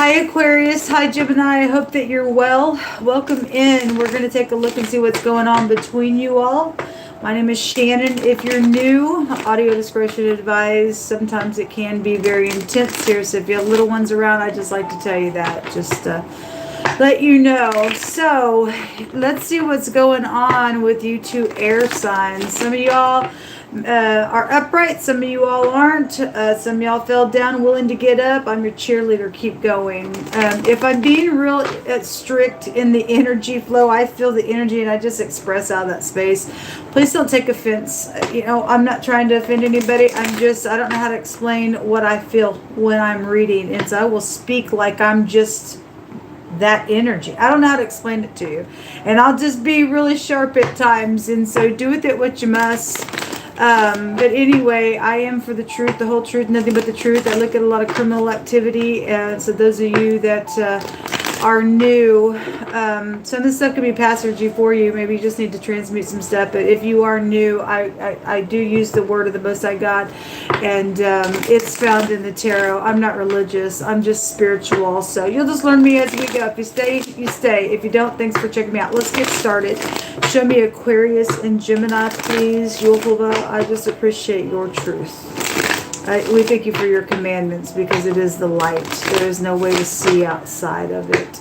Hi Aquarius, hi Gemini, I hope that you're well. Welcome in. We're going to take a look and see what's going on between you all. My name is Shannon. If you're new, audio discretion advised. Sometimes it can be very intense here, so if you have little ones around, I just like to tell you that, just let you know. So let's see what's going on with you two air signs. Some of y'all are upright, some of you all aren't. Some of y'all fell down willing to get up. I'm your cheerleader, keep going. If I'm being real strict in the energy flow, I feel the energy and I just express out of that space. Please don't take offense. You know, I'm not trying to offend anybody. I don't know how to explain what I feel when I'm reading, and so I will speak like I'm just that energy. I don't know how to explain it to you, and I'll just be really sharp at times, and so do with it what you must. But anyway, I am for the truth, the whole truth, nothing but the truth. I look at a lot of criminal activity, and so those of you that are new, some of this stuff can be passagey for you. Maybe you just need to transmute some stuff. But if you are new, I do use the word of the Most High God, and it's found in the tarot. I'm not religious. I'm just spiritual. So you'll just learn me as we go. If you stay, you stay. If you don't, thanks for checking me out. Let's get started. Show me Aquarius and Gemini, please. Yehovah, I just appreciate your truth. We thank you for your commandments because it is the light. There is no way to see outside of it.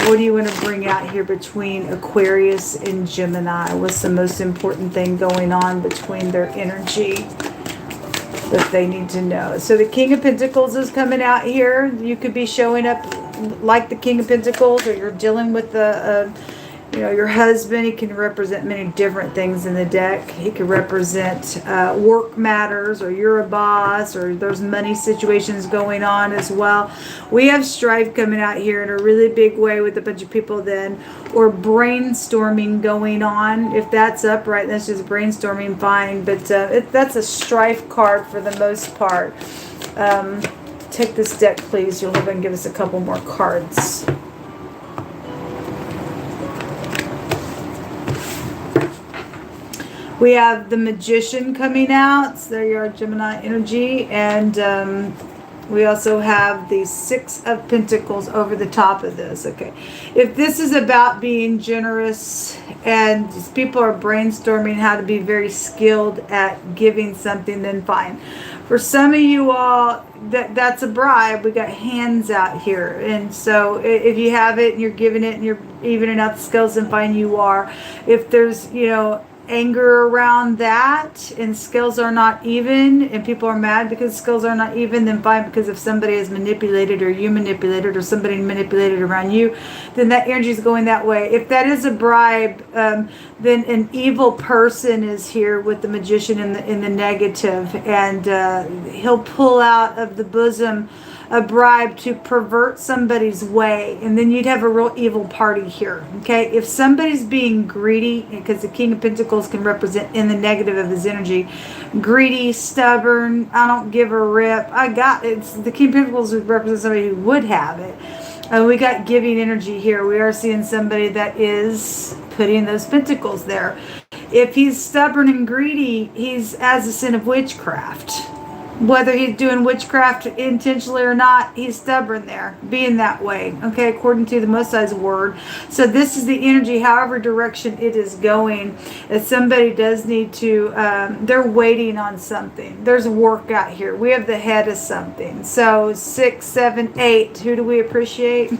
What do you want to bring out here between Aquarius and Gemini? What's the most important thing going on between their energy that they need to know? So the King of Pentacles is coming out here. You could be showing up like the King of Pentacles, or you're dealing with the your husband. He can represent many different things in the deck. He could represent work matters, or you're a boss, or there's money situations going on as well. We have strife coming out here in a really big way with a bunch of people then, or brainstorming going on. If that's upright, that's just brainstorming, fine. But that's a strife card for the most part. Take this deck, please. You'll have and give us a couple more cards. We have the Magician coming out. So there you are, Gemini energy. And we also have the Six of Pentacles over the top of this. Okay. If this is about being generous and people are brainstorming how to be very skilled at giving something, then fine. For some of you all, that's a bribe. We got hands out here. And so if you have it and you're giving it and you're evening out the scales, then fine, you are. If there's, anger around that and skills are not even and people are mad because skills are not even, then fine, because if somebody is manipulated or you manipulated or somebody manipulated around you, then that energy is going that way. If that is a bribe, then an evil person is here with the Magician in the negative, and he'll pull out of the bosom a bribe to pervert somebody's way, and then you'd have a real evil party here. Okay, if somebody's being greedy, because the King of Pentacles can represent in the negative of his energy, greedy, stubborn, I don't give a rip, it's the King of Pentacles would represent somebody who would have it. We got giving energy here. We are seeing somebody that is putting those pentacles there. If he's stubborn and greedy, he's as a sin of witchcraft. Whether he's doing witchcraft intentionally or not, he's stubborn there, being that way, okay, according to the Most High's word. So this is the energy, however direction it is going. If somebody does need to, they're waiting on something. There's work out here. We have the head of something. So 6, 7, 8, who do we appreciate?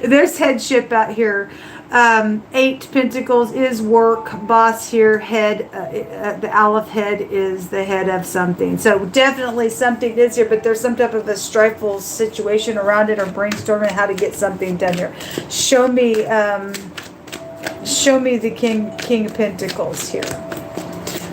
There's headship out here. 8 Pentacles is work, boss here, head, the Aleph head is the head of something. So definitely something is here, but there's some type of a strifeful situation around it, or brainstorming how to get something done here. Show me the King of Pentacles here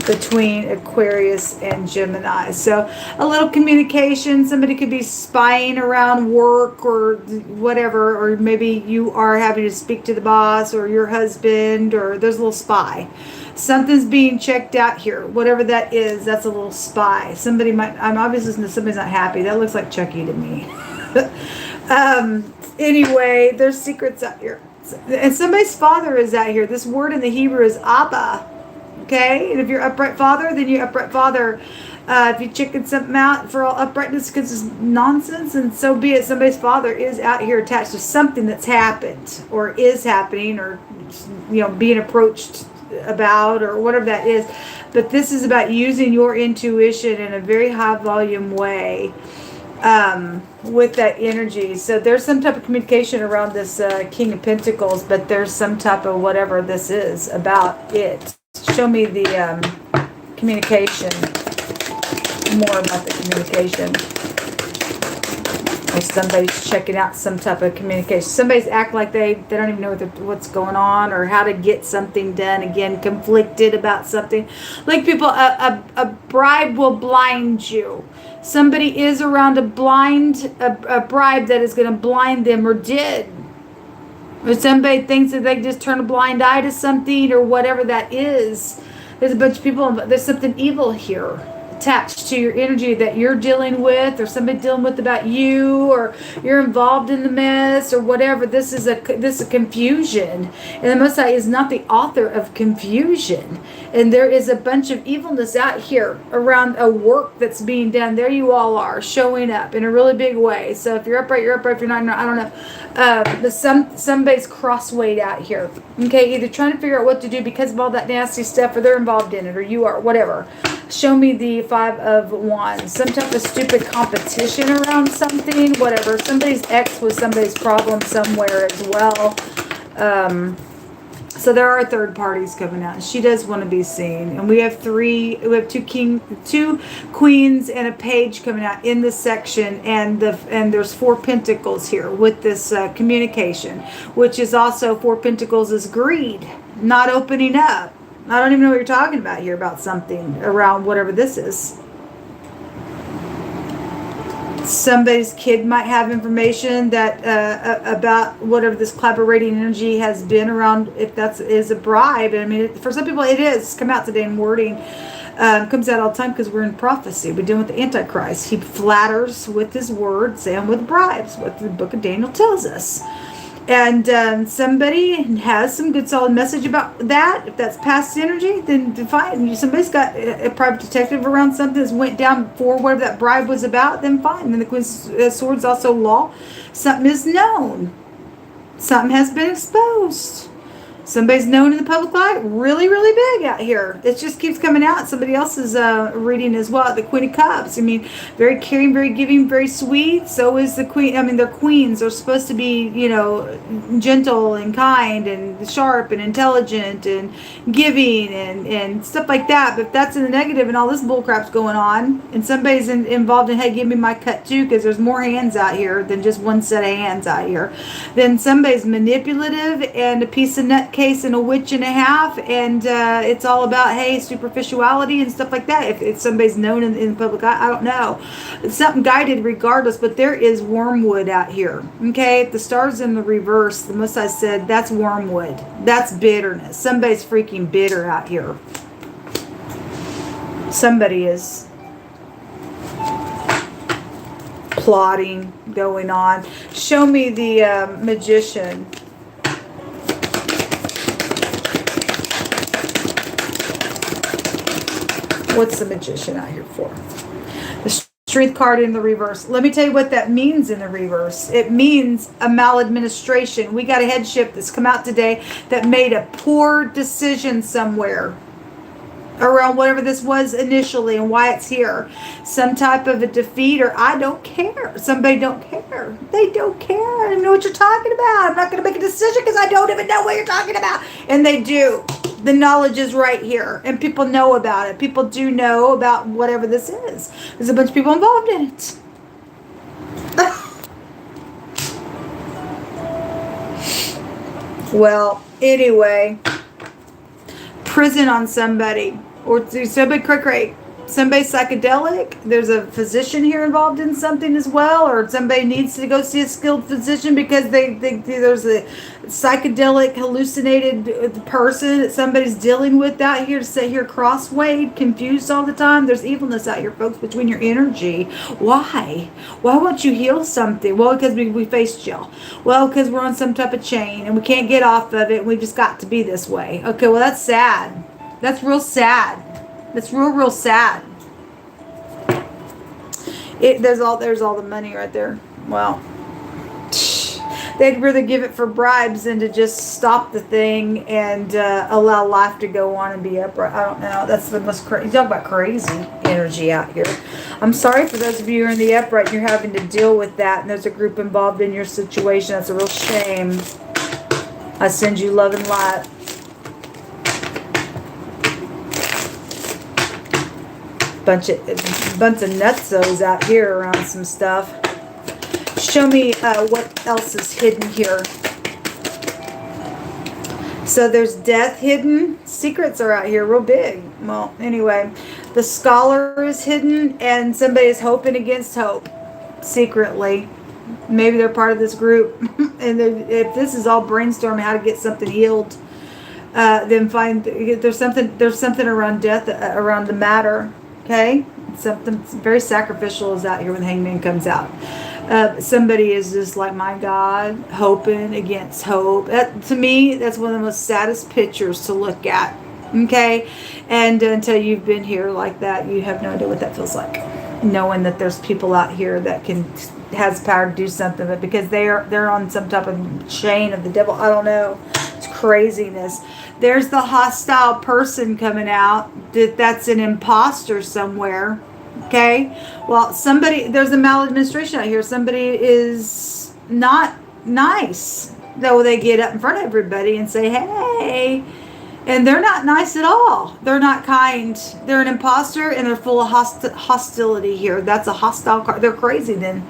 between Aquarius and Gemini. So a little communication. Somebody could be spying around work or whatever, or maybe you are having to speak to the boss or your husband, or there's a little spy. Something's being checked out here. Whatever that is, that's a little spy. Somebody might, I'm obviously somebody's not happy. That looks like Chucky to me. Anyway, there's secrets out here. And somebody's father is out here. This word in the Hebrew is Abba. Okay? And if you're upright father, then you're upright father. If you chicken something out for all uprightness because it's nonsense, and so be it. Somebody's father is out here attached to something that's happened or is happening or, being approached about or whatever that is. But this is about using your intuition in a very high volume way with that energy. So there's some type of communication around this King of Pentacles, but there's some type of whatever this is about it. Show me the communication. More about the communication. Or somebody's checking out some type of communication. Somebody's act like they don't even know what's going on or how to get something done. Again, conflicted about something. Like people, a bribe will blind you. Somebody is around a bribe that is going to blind them or did. Or somebody thinks that they just turn a blind eye to something or whatever that is. There's a bunch of people, there's something evil here attached to your energy that you're dealing with or somebody dealing with about you or you're involved in the mess or whatever. This is a confusion, and the Most High is not the author of confusion, and there is a bunch of evilness out here around a work that's being done. There you all are showing up in a really big way. So if you're upright, you're upright. If you're not, I don't know. But somebody's crosswayed out here. Okay, either trying to figure out what to do because of all that nasty stuff, or they're involved in it, or you are, whatever. Show me the Five of Wands. Some type of stupid competition around something, whatever. Somebody's ex was somebody's problem somewhere as well. So there are third parties coming out. She does want to be seen. And we have two queens and a page coming out in this section, and there's 4 pentacles here with this communication, which is also 4 pentacles is greed, not opening up. I don't even know what you're talking about here, about something around whatever this is. Somebody's kid might have information that about whatever this collaborating energy has been around, if that is a bribe. I mean, for some people it is. Come out today in wording. Comes out all the time because we're in prophecy. We're dealing with the Antichrist. He flatters with his words and with bribes, what the book of Daniel tells us. And somebody has some good solid message about that. If that's past energy, then fine. Somebody's got a private detective around something that's went down for whatever that bribe was about, then fine. And then the Queen of Swords also law. Something is known. Something has been exposed. Somebody's known in the public light, really, really big out here. It just keeps coming out. Somebody else is reading as well. The Queen of Cups. I mean, very caring, very giving, very sweet. So is the Queen. I mean, they're queens. They're supposed to be, gentle and kind and sharp and intelligent and giving and stuff like that. But if that's in the negative and all this bullcrap's going on, and somebody's involved in, hey, give me my cut too, because there's more hands out here than just one set of hands out here, then somebody's manipulative and a piece of nut case and a witch and a half, and it's all about, hey, superficiality and stuff like that. If somebody's known in the public, I don't know. It's something guided regardless, but there is wormwood out here. Okay, if the star's in the reverse, the Most High said that's wormwood. That's bitterness. Somebody's freaking bitter out here. Somebody is plotting going on. Show me the Magician. What's the Magician out here for? The Strength card in the reverse. Let me tell you what that means in the reverse. It means a maladministration. We got a headship that's come out today that made a poor decision somewhere around whatever this was initially and why it's here. Some type of a defeat, or I don't care. Somebody don't care. They don't care. I don't even know what you're talking about. I'm not going to make a decision because I don't even know what you're talking about. And they do. The knowledge is right here, and people know about it. People do know about whatever this is. There's a bunch of people involved in it. Well, anyway, prison on somebody, or somebody cray-cray. Somebody psychedelic. There's a physician here involved in something as well, or somebody needs to go see a skilled physician because there's a psychedelic hallucinated person that somebody's dealing with out here to sit here crosswayed, confused all the time. There's evilness out here, folks, between your energy. Why won't you heal something? Well, because we faced y'all. Well, because we're on some type of chain and we can't get off of it, and we just got to be this way. Okay, well, that's sad. That's real sad. That's real sad. There's all the money right there. Well, they'd rather give it for bribes than to just stop the thing and allow life to go on and be upright. I don't know. That's the most crazy. You talk about crazy energy out here. I'm sorry for those of you who are in the upright and you're having to deal with that, and there's a group involved in your situation. That's a real shame. I send you love and light. Bunch of nutsos out here around some stuff. Show me what else is hidden here. So there's death hidden. Secrets are out here real big. Well, anyway, the scholar is hidden, and somebody is hoping against hope secretly. Maybe they're part of this group. And if this is all brainstorming how to get something healed, then find there's something around death, around the matter. Okay, something very sacrificial is out here when the Hangman comes out. Somebody is just like, my God, hoping against hope. To me, that's one of the most saddest pictures to look at. Okay, and until you've been here like that, you have no idea what that feels like. Knowing that there's people out here that has power to do something, but because they're on some type of chain of the devil. I don't know. It's craziness. There's the hostile person coming out. That's an imposter somewhere. Okay. Well, there's a maladministration out here. Somebody is not nice. Though they get up in front of everybody and say, hey, and they're not nice at all. They're not kind. They're an imposter and they're full of hostility here. That's a hostile card. They're crazy then.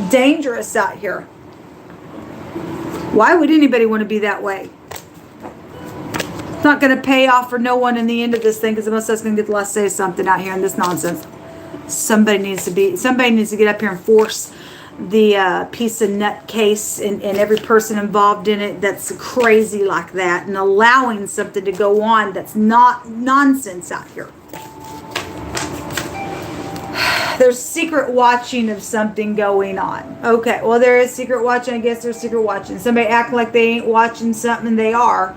Dangerous out here. Why would anybody want to be that way? It's not going to pay off for no one in the end of this thing, because most of us going to get the last say something out here in this nonsense. Somebody needs to get up here and force the piece of nut case and every person involved in it that's crazy like that, and allowing something to go on that's not nonsense out here. There's secret watching of something going on. Okay, well, there is secret watching. I guess there's secret watching. Somebody act like they ain't watching something, and they are.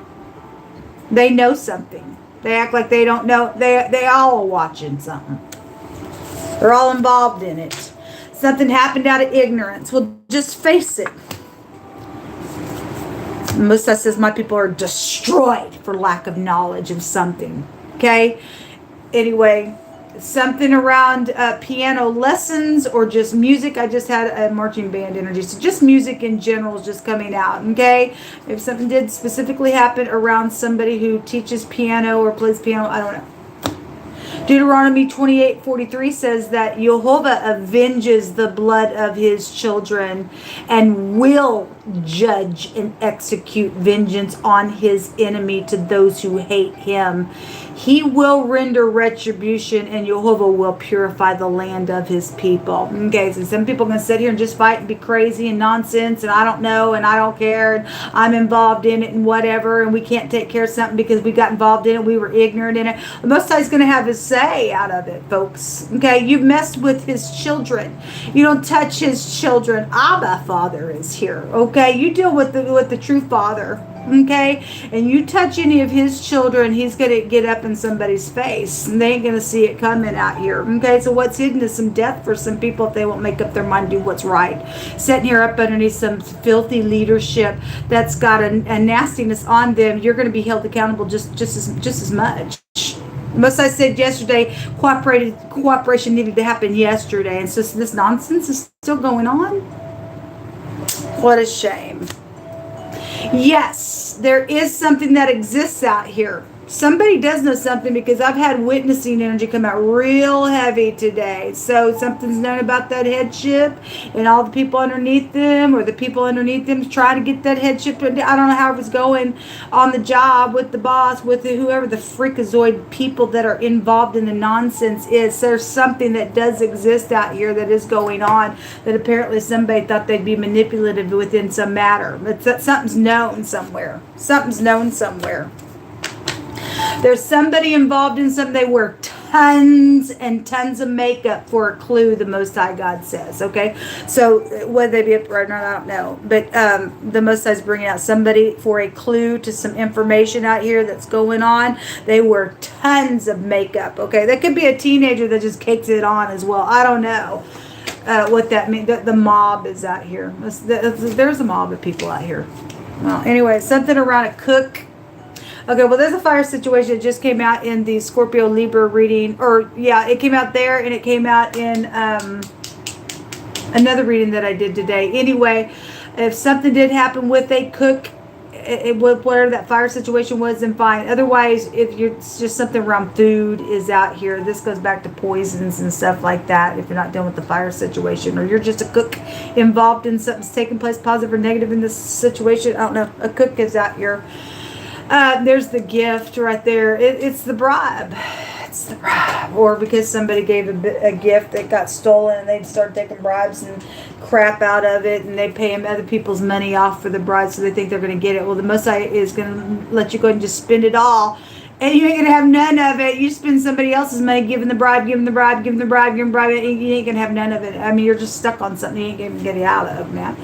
They know something. They act like they don't know. They all are watching something. They're all involved in it. Something happened out of ignorance. Well, just face it. Most of us says my people are destroyed for lack of knowledge of something. Okay? Anyway, something around piano lessons or just music. I just had a marching band energy. So just music in general is just coming out. Okay? If something did specifically happen around somebody who teaches piano or plays piano, I don't know. Deuteronomy 28:43 says that Jehovah avenges the blood of his children and will judge and execute vengeance on his enemy to those who hate him. He will render retribution, and Jehovah will purify the land of his people. Okay, so some people are going to sit here and just fight and be crazy and nonsense, and I don't know, and I don't care, and I'm involved in it, and whatever, and we can't take care of something because we got involved in it, we were ignorant in it. The Most High is going to have his say out of it, folks. Okay, you've messed with his children. You don't touch his children. Abba Father is here. Okay, you deal with the true Father. Okay, and you touch any of his children, he's going to get up in somebody's face, and they ain't going to see it coming out here. Okay, so what's hidden is some death for some people if they won't make up their mind to do what's right. Sitting here up underneath some filthy leadership that's got a nastiness on them, you're going to be held accountable just as much. Most I said yesterday, cooperation needed to happen yesterday, and so this nonsense is still going on. What a shame. Yes, there is something that exists out here. Somebody does know something, because I've had witnessing energy come out real heavy today. So something's known about that headship and all the people underneath them, or the people underneath them trying to get that headship. I don't know how it was going on the job with the boss, with whoever the freakazoid people that are involved in the nonsense is. There's something that does exist out here that is going on, that apparently somebody thought they'd be manipulative within some matter. But something's known somewhere. Something's known somewhere. There's somebody involved in something. They wear tons and tons of makeup for a clue, the Most High God says, okay? So whether they be upright or not, I don't know. But the Most High is bringing out somebody for a clue to some information out here that's going on. They wear tons of makeup, okay? That could be a teenager that just cakes it on as well. I don't know what that means. The mob is out here. There's a mob of people out here. Well, anyway, something around a cook. Okay, well, there's a fire situation that just came out in the Scorpio Libra reading. Or, yeah, it came out there, and it came out in another reading that I did today. Anyway, if something did happen with a cook, whatever that fire situation was, then fine. Otherwise, if it's just something around food is out here. This goes back to poisons and stuff like that. If you're not dealing with the fire situation, or you're just a cook involved in something's taking place, positive or negative in this situation, I don't know. A cook is out here. There's the gift right there. It's the bribe. It's the bribe. Or because somebody gave a gift that got stolen, and they'd start taking bribes and crap out of it, and they pay them other people's money off for the bribe, so they think they're going to get it. Well, the Most High is going to let you go and just spend it all, and you ain't going to have none of it. You spend somebody else's money giving the bribe, giving the bribe, giving the bribe, giving the bribe, and you ain't going to have none of it. I mean, you're just stuck on something you ain't going to get it out of, man.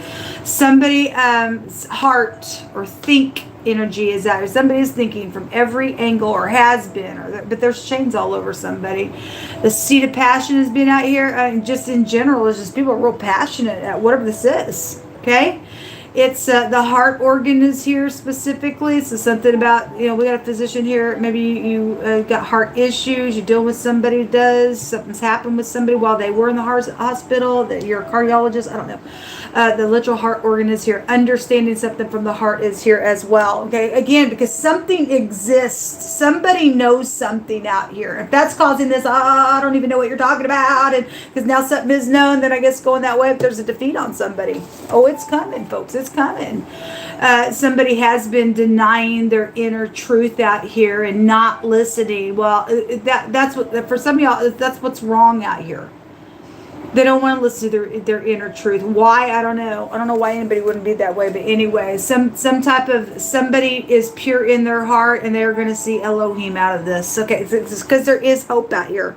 Somebody's heart or think energy is out here. Somebody is thinking from every angle, or has been, but there's chains all over somebody. The seed of passion has been out here, and just in general, it's just people are real passionate at whatever this is. Okay, it's the heart organ is here specifically. So something about, we got a physician here. Maybe you got heart issues. You're dealing with somebody who does. Something's happened with somebody while they were in the hospital. That you're a cardiologist. I don't know. The literal heart organ is here. Understanding something from the heart is here as well. Okay, again, because something exists. Somebody knows something out here. If that's causing this, I don't even know what you're talking about. And because now something is known, then I guess going that way, if there's a defeat on somebody. Oh, it's coming, folks. It's coming. Somebody has been denying their inner truth out here and not listening. Well, that's what, for some of y'all, that's what's wrong out here. They don't want to listen to their inner truth. Why? I don't know. I don't know why anybody wouldn't be that way. But anyway, some type of, somebody is pure in their heart, and they're going to see Elohim out of this. Okay, it's because there is hope out here.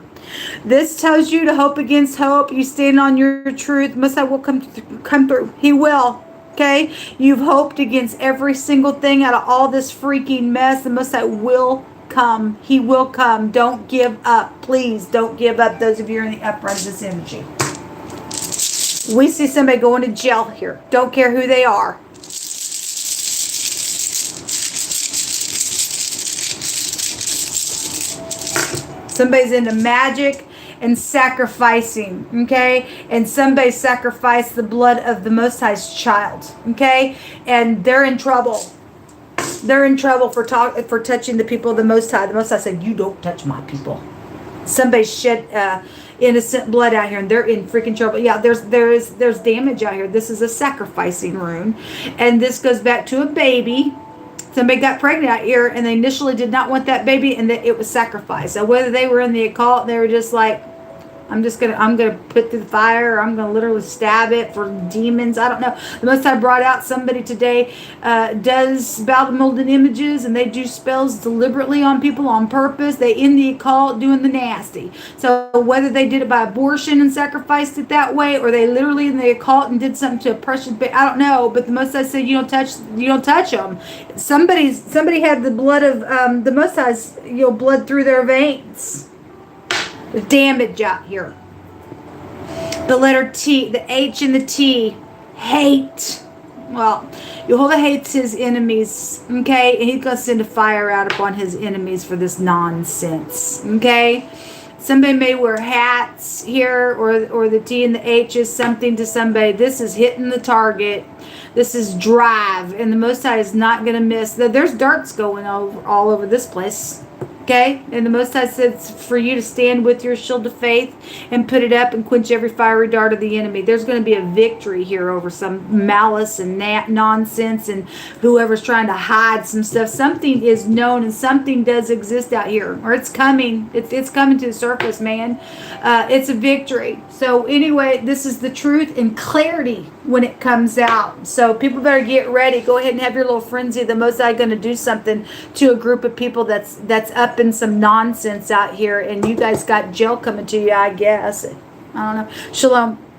This tells you to hope against hope. You stand on your truth. Messiah will come through. He will. Okay? You've hoped against every single thing out of all this freaking mess. The Messiah will come. He will come. Don't give up. Please don't give up. Those of you who are in the upright of this energy. We see somebody going to jail here. Don't care who they are. Somebody's into magic and sacrificing, okay? And somebody sacrificed the blood of the Most High's child, okay? And they're in trouble. They're in trouble for touching the people of the Most High. The Most High said, "You don't touch my people." Somebody shed innocent blood out here, and they're in freaking trouble. Yeah, there's damage out here. This is a sacrificing rune, and this goes back to a baby. Somebody got pregnant out here, and they initially did not want that baby, and it was sacrificed. So whether they were in the occult, they were just like, I'm gonna put through the fire, or I'm gonna literally stab it for demons. I don't know. The Most High brought out somebody today, does bow to molded images, and they do spells deliberately on people on purpose. They in the occult doing the nasty. So whether they did it by abortion and sacrificed it that way, or they literally in the occult and did something to a precious baby, I don't know. But the Most High said you don't touch them. Somebody had the blood of the Most High's blood through their veins. The damage out here. The letter T, the H and the T, hate. Well, Jehovah hates his enemies, okay? And he's going to send a fire out upon his enemies for this nonsense, okay? Somebody may wear hats here, or the T and the H is something to somebody. This is hitting the target. This is drive, and the Most High is not going to miss. There's darts going all over this place. Okay, and the Most High says for you to stand with your shield of faith and put it up and quench every fiery dart of the enemy. There's going to be a victory here over some malice and nonsense and whoever's trying to hide some stuff. Something is known and something does exist out here, or it's coming. It's coming to the surface, man. It's a victory. So anyway, this is the truth and clarity when it comes out. So people better get ready. Go ahead and have your little frenzy. The Most High going to do something to a group of people that's up up in some nonsense out here and you guys got jail coming to you, I guess. I don't know. Shalom.